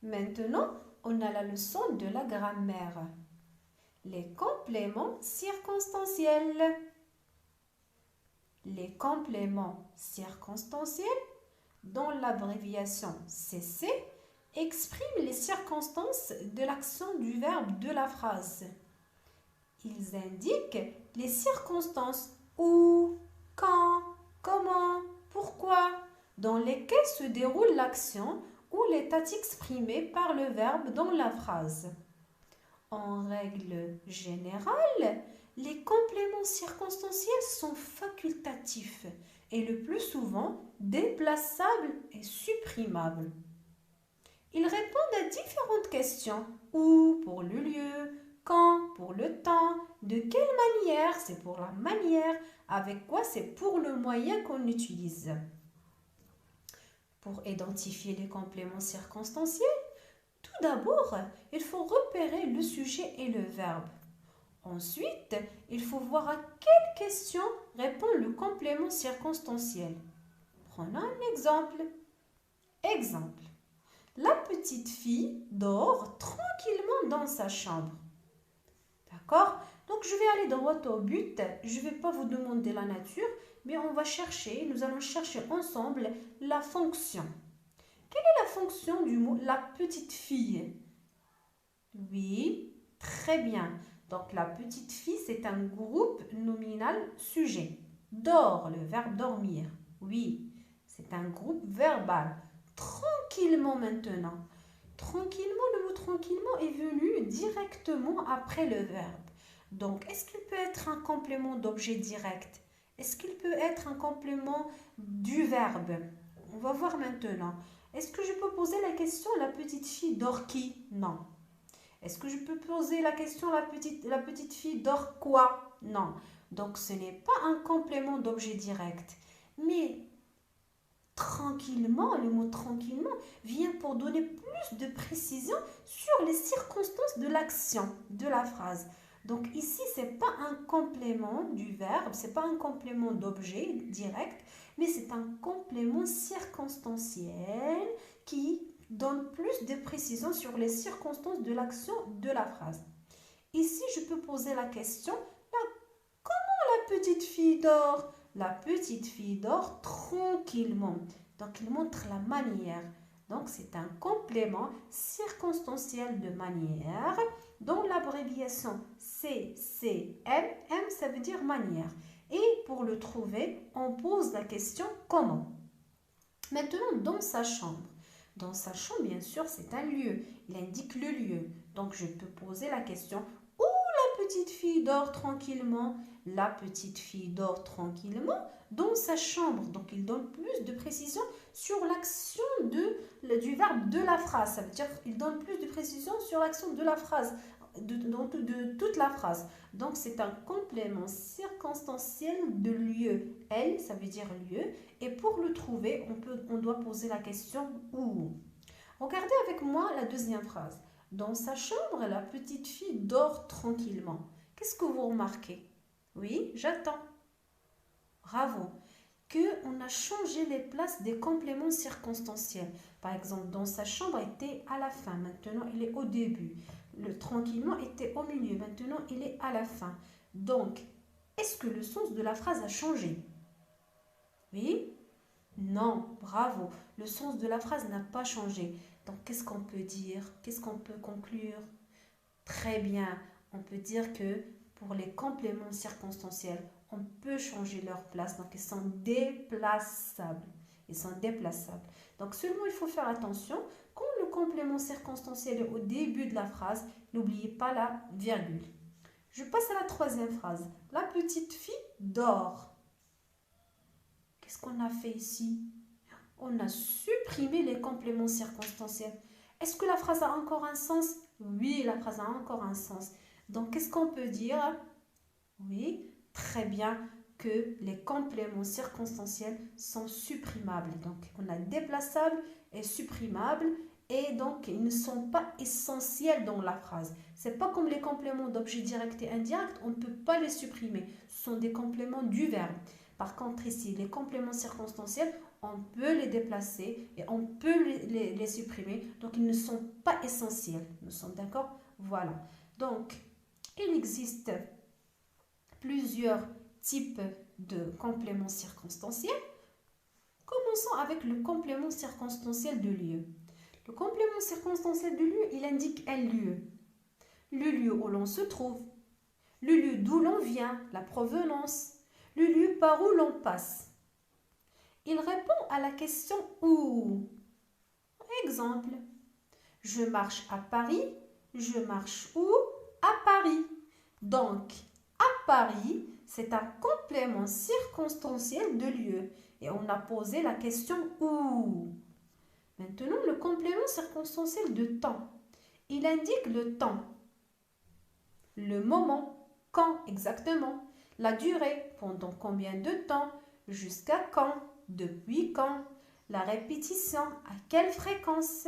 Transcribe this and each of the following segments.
Maintenant, on a la leçon de la grammaire. Les compléments circonstanciels. Les compléments circonstanciels, dont l'abréviation CC, expriment les circonstances de l'action du verbe de la phrase. Ils indiquent les circonstances où, quand, comment, pourquoi, dans lesquelles se déroule l'action ou l'état exprimé par le verbe dans la phrase. En règle générale, les compléments circonstanciels sont facultatifs et le plus souvent déplaçables et supprimables. Ils répondent à différentes questions. Où pour le lieu, quand pour le temps, de quelle manière, c'est pour la manière, avec quoi c'est pour le moyen qu'on utilise. Pour identifier les compléments circonstanciels, tout d'abord, il faut repérer le sujet et le verbe. Ensuite, il faut voir à quelle question répond le complément circonstanciel. Prenons un exemple. Exemple. La petite fille dort tranquillement dans sa chambre. D'accord? Donc je vais aller droit au but. Je ne vais pas vous demander la nature, mais nous allons chercher ensemble la fonction. Quelle est la fonction du mot la petite fille? Oui, très bien. Donc la petite fille, c'est un groupe nominal sujet. Dort, le verbe dormir. Oui, c'est un groupe verbal. Tranquillement maintenant. Tranquillement, le mot tranquillement est venu directement après le verbe. Donc, est-ce qu'il peut être un complément d'objet direct? Est-ce qu'il peut être un complément du verbe? On va voir maintenant. Est-ce que je peux poser la question la petite fille dort qui? Non. Est-ce que je peux poser la question la petite fille dort quoi? Non. Donc ce n'est pas un complément d'objet direct. Mais tranquillement, le mot tranquillement vient pour donner plus de précision sur les circonstances de l'action, de la phrase. Donc ici, ce n'est pas un complément du verbe, ce n'est pas un complément d'objet direct, mais c'est un complément circonstanciel qui donne plus de précision sur les circonstances de l'action de la phrase. Ici, je peux poser la question, comment la petite fille dort? La petite fille dort tranquillement. Donc, il montre la manière. Donc, c'est un complément circonstanciel de manière dont l'abréviation CCM, M ça veut dire manière. Et pour le trouver, on pose la question comment. Maintenant, dans sa chambre. Dans sa chambre, bien sûr, c'est un lieu. Il indique le lieu. Donc, je peux poser la question où la petite fille dort tranquillement? La petite fille dort tranquillement dans sa chambre. Donc, il donne plus de précision sur l'action du verbe de la phrase. Ça veut dire qu'il donne plus de précision sur l'action de la phrase, de toute la phrase. Donc, c'est un complément circonstanciel de lieu. Elle, ça veut dire lieu. Et pour le trouver, on doit poser la question où. Regardez avec moi la deuxième phrase. Dans sa chambre, la petite fille dort tranquillement. Qu'est-ce que vous remarquez? Oui, j'attends. Bravo. Que on a changé les places des compléments circonstanciels. Par exemple, dans sa chambre était à la fin, maintenant il est au début. Le tranquillement était au milieu, maintenant il est à la fin. Donc, est-ce que le sens de la phrase a changé? Oui? Non, bravo. Le sens de la phrase n'a pas changé. Donc, qu'est-ce qu'on peut dire? Qu'est-ce qu'on peut conclure? Très bien. On peut dire que pour les compléments circonstanciels, on peut changer leur place. Donc, ils sont déplaçables. Ils sont déplaçables. Donc, seulement, il faut faire attention. Quand le complément circonstanciel est au début de la phrase, n'oubliez pas la virgule. Je passe à la troisième phrase. La petite fille dort. Qu'est-ce qu'on a fait ici? On a supprimé les compléments circonstanciels. Est-ce que la phrase a encore un sens? Oui, la phrase a encore un sens. Donc, qu'est-ce qu'on peut dire? Oui, très bien que les compléments circonstanciels sont supprimables. Donc, on a déplaçable et supprimable et donc ils ne sont pas essentiels dans la phrase. C'est pas comme les compléments d'objet direct et indirect, on ne peut pas les supprimer. Ce sont des compléments du verbe. Par contre, ici, les compléments circonstanciels, on peut les déplacer et on peut les supprimer. Donc, ils ne sont pas essentiels. Nous sommes d'accord? Voilà. Donc, il existe plusieurs types de compléments circonstanciels. Commençons avec le complément circonstanciel de lieu. Le complément circonstanciel de lieu, il indique un lieu. Le lieu où l'on se trouve, le lieu d'où l'on vient, la provenance, le lieu par où l'on passe. Il répond à la question où. Exemple, je marche à Paris, je marche où? À Paris. Donc, à Paris, c'est un complément circonstanciel de lieu. Et on a posé la question où. Maintenant, le complément circonstanciel de temps. Il indique le temps, le moment, quand exactement, la durée, pendant combien de temps, jusqu'à quand, depuis quand, la répétition, à quelle fréquence.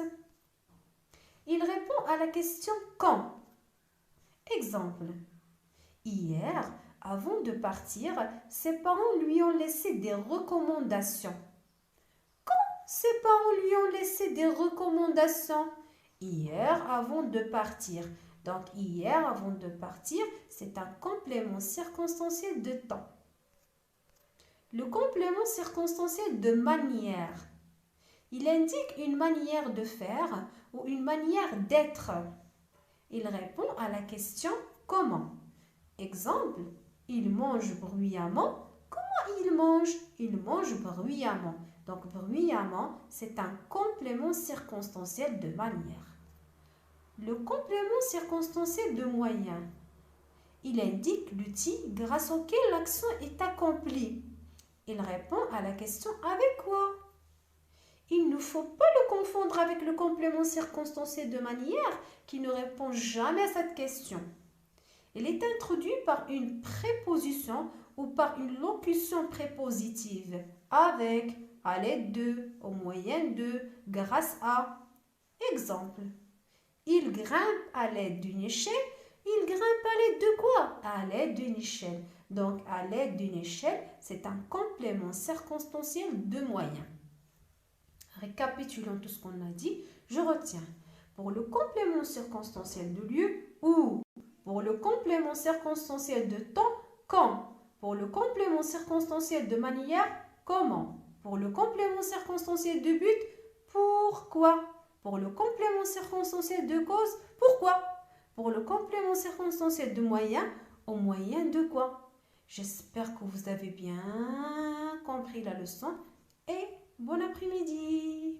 Il répond à la question quand. Exemple, hier, avant de partir, ses parents lui ont laissé des recommandations. Quand ses parents lui ont laissé des recommandations? Hier, avant de partir. Donc, hier, avant de partir, c'est un complément circonstanciel de temps. Le complément circonstanciel de manière. Il indique une manière de faire ou une manière d'être. Il répond à la question comment. Exemple, il mange bruyamment. Comment il mange? Il mange bruyamment. Donc, bruyamment, c'est un complément circonstanciel de manière. Le complément circonstanciel de moyen. Il indique l'outil grâce auquel l'action est accomplie. Il répond à la question avec quoi? Il ne faut pas le confondre avec le complément circonstanciel de manière qui ne répond jamais à cette question. Il est introduit par une préposition ou par une locution prépositive avec, à l'aide de, au moyen de, grâce à. Exemple, il grimpe à l'aide d'une échelle. Il grimpe à l'aide de quoi? À l'aide d'une échelle. Donc, à l'aide d'une échelle, c'est un complément circonstanciel de moyen. Récapitulons tout ce qu'on a dit. Je retiens. Pour le complément circonstanciel de lieu, où? Pour le complément circonstanciel de temps, quand? Pour le complément circonstanciel de manière, comment? Pour le complément circonstanciel de but, pourquoi? Pour le complément circonstanciel de cause, pourquoi? Pour le complément circonstanciel de moyen, au moyen de quoi? J'espère que vous avez bien compris la leçon et bon après-midi.